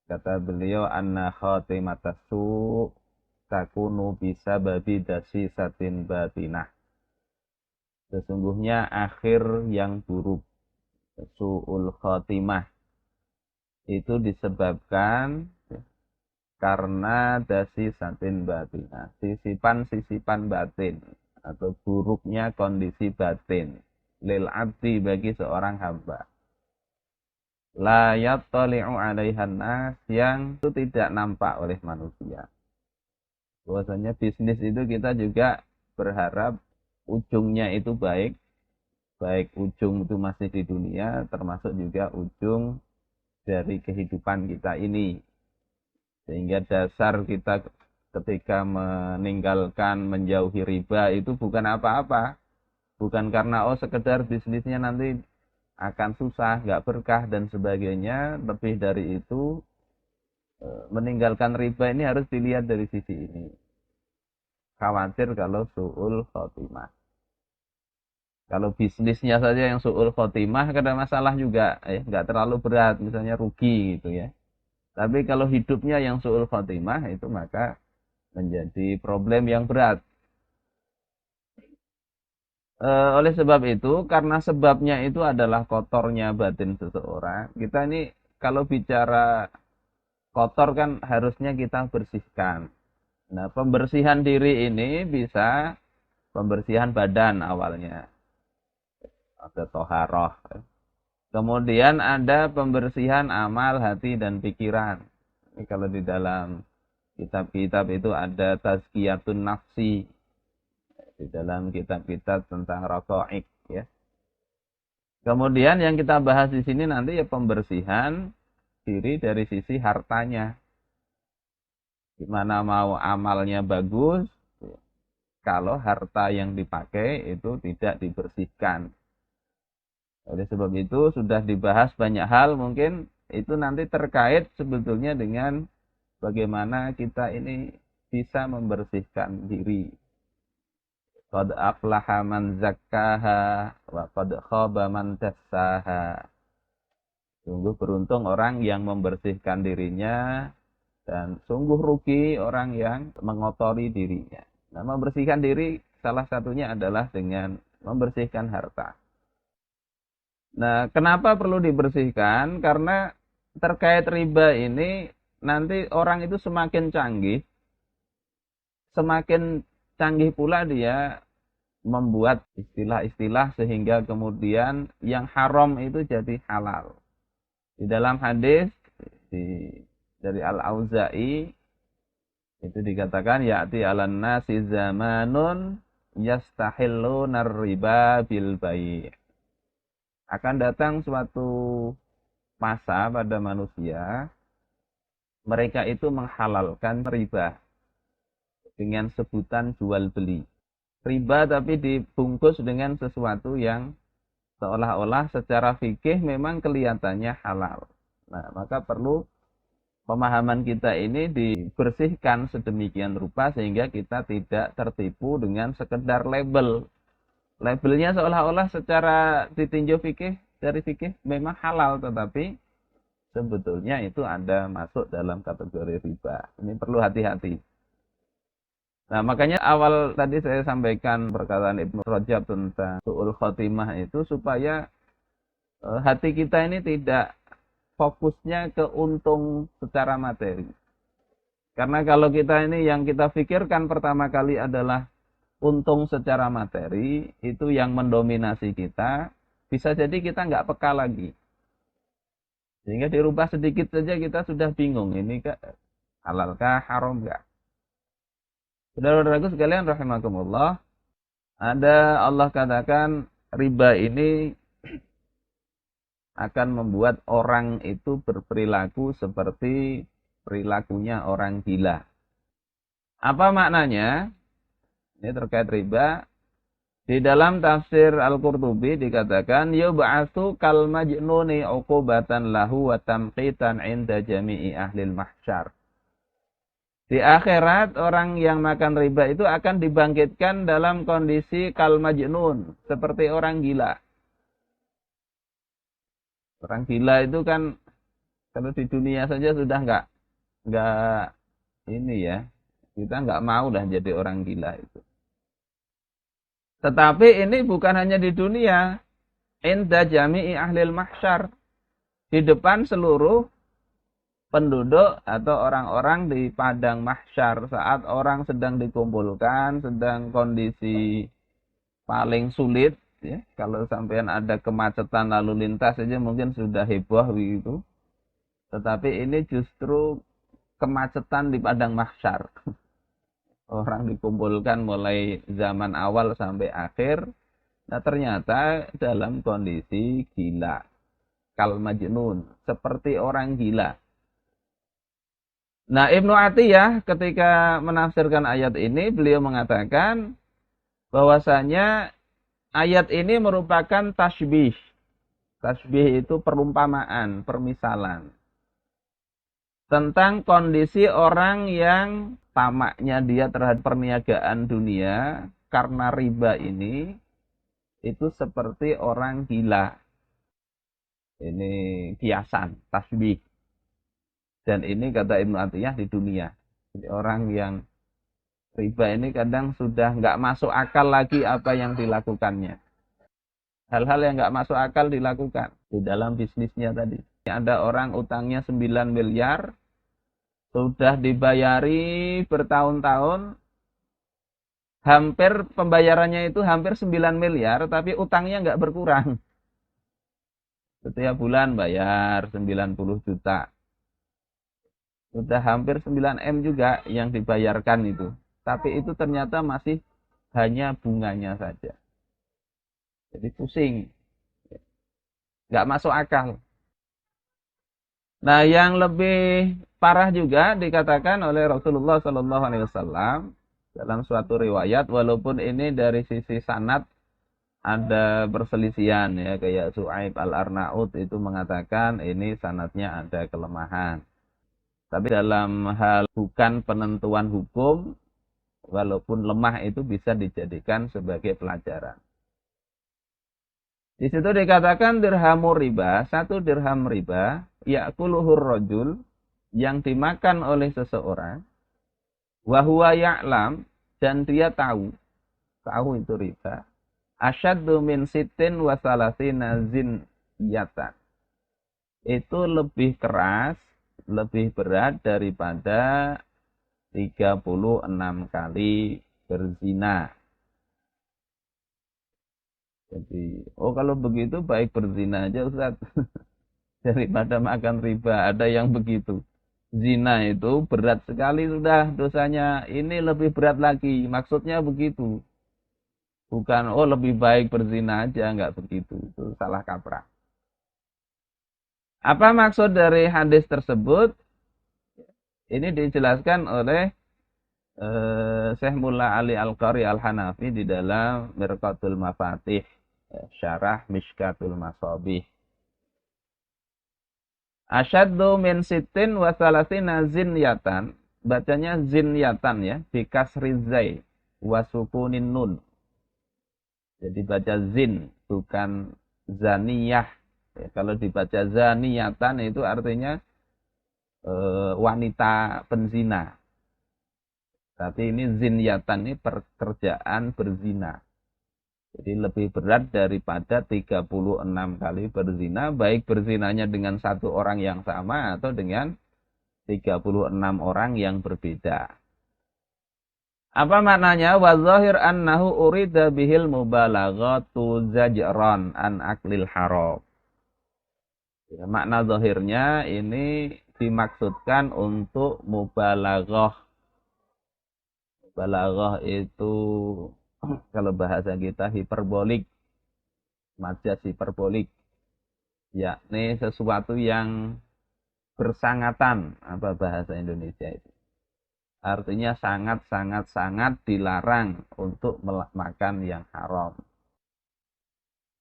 Kata beliau, anna khatimatasu takunu bisa babi dasi satin batinah. Sesungguhnya akhir yang buruk, su'ul khatimah, itu disebabkan karena dasi satin batinah, sisipan-sisipan batin atau buruknya kondisi batin lil abdi bagi seorang hamba. La yattali'u 'alaihan nas, yang itu tidak nampak oleh manusia. Bahwasanya bisnis itu kita juga berharap ujungnya itu baik, baik ujung itu masih di dunia, termasuk juga ujung dari kehidupan kita ini. Sehingga dasar kita ketika meninggalkan, menjauhi riba itu bukan apa-apa. Bukan karena sekedar bisnisnya nanti akan susah, nggak berkah dan sebagainya. Lebih dari itu, meninggalkan riba ini harus dilihat dari sisi ini. Khawatir kalau su'ul khotimah. Kalau bisnisnya saja yang su'ul khotimah, ada masalah juga, nggak terlalu berat, misalnya rugi gitu ya. Tapi kalau hidupnya yang su'ul khotimah, itu maka menjadi problem yang berat. Oleh sebab itu, karena sebabnya itu adalah kotornya batin seseorang, kita ini kalau bicara kotor kan harusnya kita bersihkan. Nah, pembersihan diri ini bisa pembersihan badan awalnya, ada toharoh. Kemudian ada pembersihan amal, hati, dan pikiran. Ini kalau di dalam kitab-kitab itu ada tazkiyatun nafsi. Di dalam kitab-kitab tentang raqaiq ya. Kemudian yang kita bahas di sini nanti ya pembersihan diri dari sisi hartanya. Gimana mau amalnya bagus, kalau harta yang dipakai itu tidak dibersihkan. Oleh sebab itu sudah dibahas banyak hal, mungkin itu nanti terkait sebetulnya dengan bagaimana kita ini bisa membersihkan diri. Qad aflaha man zakkaha wa qad khaba man dassaha. Sungguh beruntung orang yang membersihkan dirinya dan sungguh rugi orang yang mengotori dirinya. Nah, membersihkan diri salah satunya adalah dengan membersihkan harta. Nah, kenapa perlu dibersihkan? Karena terkait riba ini nanti orang itu semakin canggih, semakin canggih pula dia membuat istilah-istilah sehingga kemudian yang haram itu jadi halal. Di dalam hadis dari Al-Auza'i itu dikatakan ya'ti 'alan nasi zamanun yastahilluna riba bil bai'. Akan datang suatu masa pada manusia mereka itu menghalalkan riba dengan sebutan jual beli. Riba tapi dibungkus dengan sesuatu yang seolah-olah secara fikih memang kelihatannya halal. Nah, maka perlu pemahaman kita ini dibersihkan sedemikian rupa sehingga kita tidak tertipu dengan sekedar label. Labelnya seolah-olah secara ditinjau fikih, dari fikih memang halal, tetapi sebetulnya itu ada masuk dalam kategori riba. Ini perlu hati-hati. Nah, makanya awal tadi saya sampaikan perkataan Ibnu Rajab tentang su'ul khotimah itu supaya hati kita ini tidak fokusnya ke untung secara materi. Karena kalau kita ini yang kita pikirkan pertama kali adalah untung secara materi, itu yang mendominasi kita, bisa jadi kita nggak peka lagi. Sehingga dirubah sedikit saja kita sudah bingung, ini halalkah, haram nggak? Saudara-saudaraku sekalian rahimakumullah, ada Allah katakan riba ini akan membuat orang itu berperilaku seperti perilakunya orang gila. Apa maknanya? Ini terkait riba. Di dalam tafsir Al-Qurtubi dikatakan yub'atsu kal majnuni 'uqubatan lahu wa tamqitan 'inda jami'i ahlil mahsyar. Di akhirat orang yang makan riba itu akan dibangkitkan dalam kondisi kal majnun, seperti orang gila. Orang gila itu kan Kalau di dunia saja sudah nggak ini ya, kita nggak mau lah jadi orang gila itu. Tetapi ini bukan hanya di dunia, inda jami'i ahlil mahsyar, di depan seluruh penduduk atau orang-orang di padang mahsyar saat orang sedang dikumpulkan, sedang kondisi paling sulit ya. Kalau sampean ada kemacetan lalu lintas saja mungkin sudah heboh begitu. Tetapi ini justru kemacetan di padang mahsyar. Orang dikumpulkan mulai zaman awal sampai akhir. Nah, ternyata dalam kondisi gila. Kal majnun, seperti orang gila. Nah, Ibnu Atiyah ketika menafsirkan ayat ini, beliau mengatakan bahwasanya ayat ini merupakan tasbih. Tasbih itu perumpamaan, permisalan. Tentang kondisi orang yang tamaknya dia terhadap perniagaan dunia karena riba ini, itu seperti orang gila. Ini kiasan, tasbih. Dan ini kata Ibnu Atiyah di dunia. Jadi orang yang riba ini kadang sudah nggak masuk akal lagi apa yang dilakukannya. Hal-hal yang nggak masuk akal dilakukan di dalam bisnisnya tadi. Ada orang utangnya 9 miliar, sudah dibayari bertahun-tahun, hampir pembayarannya itu hampir 9 miliar, tapi utangnya nggak berkurang. Setiap bulan bayar 90 juta. Sudah hampir 9 M juga yang dibayarkan itu. Tapi itu ternyata masih hanya bunganya saja. Jadi pusing. Nggak masuk akal. Nah, yang lebih parah juga dikatakan oleh Rasulullah SAW dalam suatu riwayat, walaupun ini dari sisi sanad ada perselisihan ya, kayak Su'aib Al-Arnaud itu mengatakan ini sanadnya ada kelemahan. Tapi dalam hal bukan penentuan hukum, walaupun lemah itu bisa dijadikan sebagai pelajaran. Di situ dikatakan dirhamur riba, 1 dirham riba, ya'kuluhur rajul, yang dimakan oleh seseorang, wa huwa ya'lam, dan dia tahu itu riba, asyaddu min sittin wa salasina zinyatan. Itu lebih keras, lebih berat daripada 36 kali berzina. Jadi, kalau begitu baik berzina aja Ustaz. Daripada makan riba, ada yang begitu. Zina itu berat sekali sudah dosanya, ini lebih berat lagi. Maksudnya begitu. Bukan, lebih baik berzina aja, enggak begitu. Itu salah kaprah. Apa maksud dari hadis tersebut? Ini dijelaskan oleh Syekh Mullah Ali Al-Qari Al-Hanafi di dalam Mirqatul Mafatih, syarah Mishkatul Masabih. Asyaddu min sittin wa salasina zinyatan. Bacanya zinyatan ya, bi kasri zai wa sukunin nun. Jadi baca zin, bukan zaniyah. Ya, kalau dibaca zaniyatan itu artinya wanita penzina. Tapi ini zinyatan, ini pekerjaan berzina. Jadi lebih berat daripada 36 kali berzina, baik berzinanya dengan satu orang yang sama atau dengan 36 orang yang berbeda. Apa maknanya? Wa zahir annahu urida bihil mubalaghatu zajran an aklil haram. Ya, makna zahirnya ini dimaksudkan untuk mubalaghah. Mubalaghah itu kalau bahasa kita hiperbolik, majas hiperbolik, yakni sesuatu yang bersangatan, apa bahasa Indonesia itu? Artinya sangat dilarang untuk makan yang haram.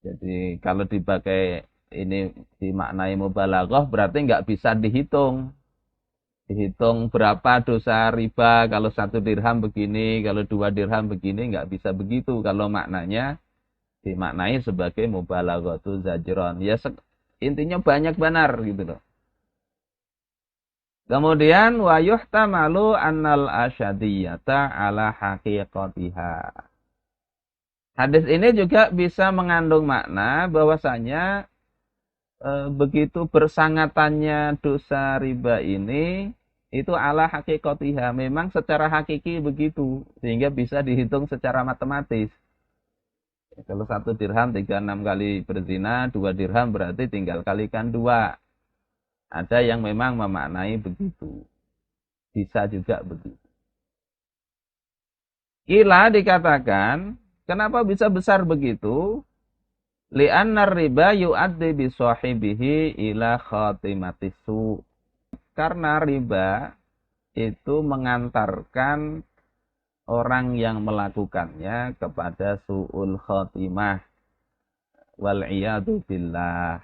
Jadi kalau dipakai ini dimaknai mubalaghah berarti nggak bisa dihitung. Dihitung berapa dosa riba, kalau 1 dirham begini, kalau 2 dirham begini, nggak bisa begitu. Kalau maknanya dimaknai sebagai mubalaghatu zajron. Ya intinya banyak benar gitu loh. Kemudian wa yuhtamalu annal asyadiyata ala haqiqatiha. Hadis ini juga bisa mengandung makna bahwasanya begitu bersangatannya dosa riba ini itu ala haqiqatiha, memang secara hakiki begitu, sehingga bisa dihitung secara matematis. Kalau 1 dirham 36 kali berzina, 2 dirham berarti tinggal kalikan 2. Ada yang memang memaknai begitu. Bisa juga begitu. Kila dikatakan, kenapa bisa besar begitu? Li'annar riba yu'addi bisahibihi ila khatimatis su. Karena riba itu mengantarkan orang yang melakukannya kepada su'ul khotimah. Wal'iyadu billah.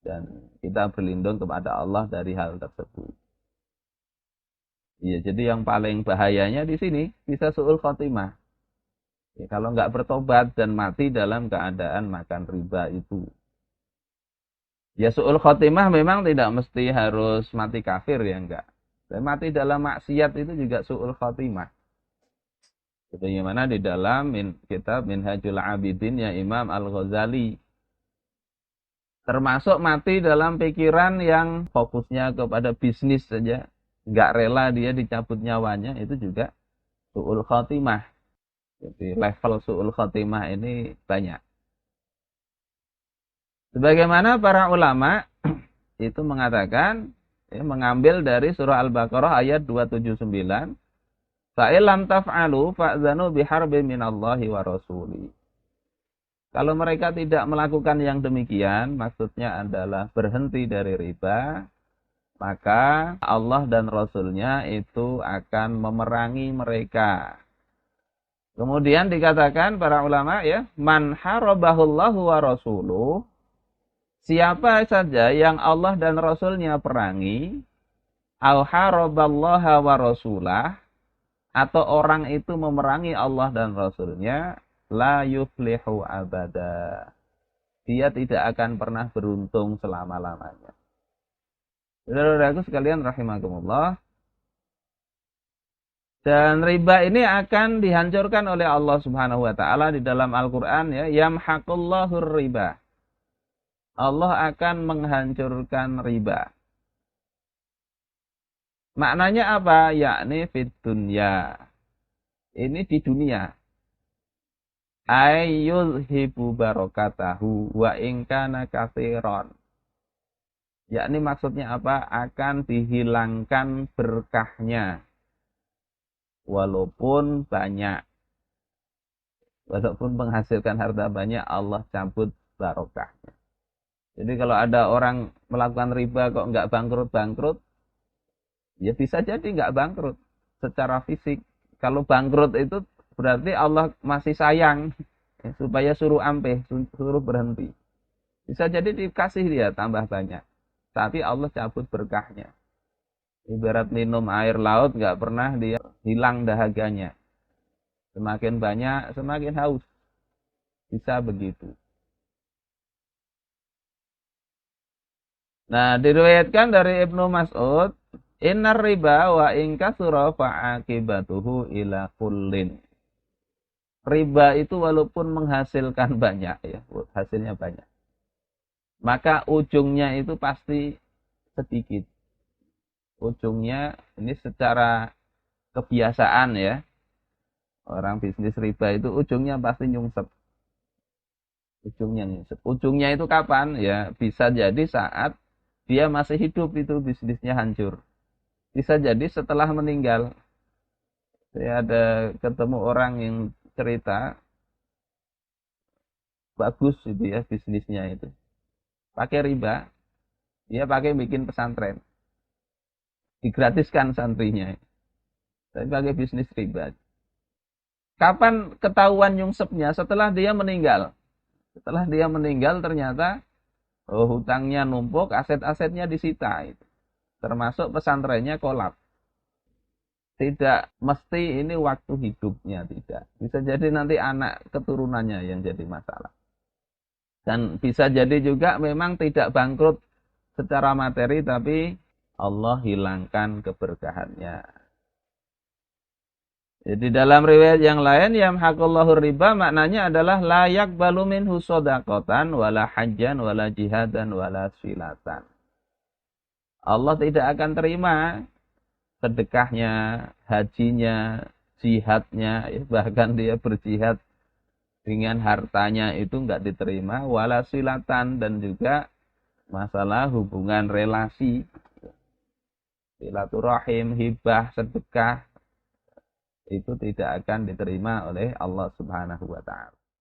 Dan kita berlindung kepada Allah dari hal tersebut. Ya, jadi yang paling bahayanya di sini bisa su'ul khotimah. Ya, kalau nggak bertobat dan mati dalam keadaan makan riba itu. Ya su'ul khotimah memang tidak mesti harus mati kafir ya enggak. Dan mati dalam maksiat itu juga su'ul khotimah. Sebagaimana di dalam kitab Minhajul Abidin ya Imam Al-Ghazali. Termasuk mati dalam pikiran yang fokusnya kepada bisnis saja. Enggak rela dia dicabut nyawanya, itu juga su'ul khotimah. Jadi level su'ul khotimah ini banyak. Sebagaimana para ulama itu mengatakan, ya, mengambil dari surah Al-Baqarah ayat 279, fa'ilam taf'alu fa'zanu biharbi minallahi wa rasuli. Kalau mereka tidak melakukan yang demikian, maksudnya adalah berhenti dari riba, maka Allah dan Rasulnya itu akan memerangi mereka. Kemudian dikatakan para ulama, ya, man harabahullahu wa rasuluh, siapa saja yang Allah dan Rasulnya perangi, au haraballaha wa rasulah, atau orang itu memerangi Allah dan Rasulnya, la yuflihu abada. Dia tidak akan pernah beruntung selama-lamanya. Saudara-saudaraku sekalian rahimakumullah. Dan riba ini akan dihancurkan oleh Allah Subhanahu wa taala di dalam Al-Qur'an, ya, yamhaqullahu riba. Allah akan menghancurkan riba. Maknanya apa? Yakni fid dunya. Ini di dunia. Ayyuzhibu barakatahu wa in kana katsiran. Yakni maksudnya apa? Akan dihilangkan berkahnya. Walaupun banyak. Walaupun menghasilkan harta banyak, Allah cabut barokahnya. Jadi kalau ada orang melakukan riba kok nggak bangkrut-bangkrut, ya bisa jadi nggak bangkrut secara fisik. Kalau bangkrut itu berarti Allah masih sayang, ya, supaya suruh ampeh, suruh berhenti. Bisa jadi dikasih dia tambah banyak, tapi Allah cabut berkahnya. Ibarat minum air laut nggak pernah dia hilang dahaganya. Semakin banyak, semakin haus. Bisa begitu. Nah, diriwayatkan dari Ibnu Mas'ud, innar riba wa in kasura fa'aqibatuhu ila kullin. Riba itu walaupun menghasilkan banyak, ya, hasilnya banyak, maka ujungnya itu pasti sedikit. Ujungnya ini secara kebiasaan, ya. Orang bisnis riba itu ujungnya pasti nyungsep. Ujungnya nyungsep. Ujungnya itu kapan? Ya, bisa jadi saat dia masih hidup itu bisnisnya hancur. Bisa jadi setelah meninggal. Saya ada ketemu orang yang cerita bagus itu, ya, bisnisnya itu. Pakai riba, dia pakai bikin pesantren. Digratiskan santrinya. Tapi pakai bisnis riba. Kapan ketahuan nyungsepnya? Setelah dia meninggal. Setelah dia meninggal ternyata hutangnya numpuk, aset-asetnya disita. Termasuk pesantrennya kolap. Tidak mesti ini waktu hidupnya, tidak. Bisa jadi nanti anak keturunannya yang jadi masalah. Dan bisa jadi juga memang tidak bangkrut secara materi, tapi Allah hilangkan keberkahannya. Jadi dalam riwayat yang lain yamhaqullahu riba maknanya adalah la yaqbalu minhu shadaqatan wala hajjan wala jihadan wala silatan. Allah tidak akan terima sedekahnya, hajinya, jihadnya, bahkan dia berjihad dengan hartanya itu enggak diterima, wala silatan, dan juga masalah hubungan relasi, silaturahim, hibah, sedekah, itu tidak akan diterima oleh Allah Subhanahu wa taala.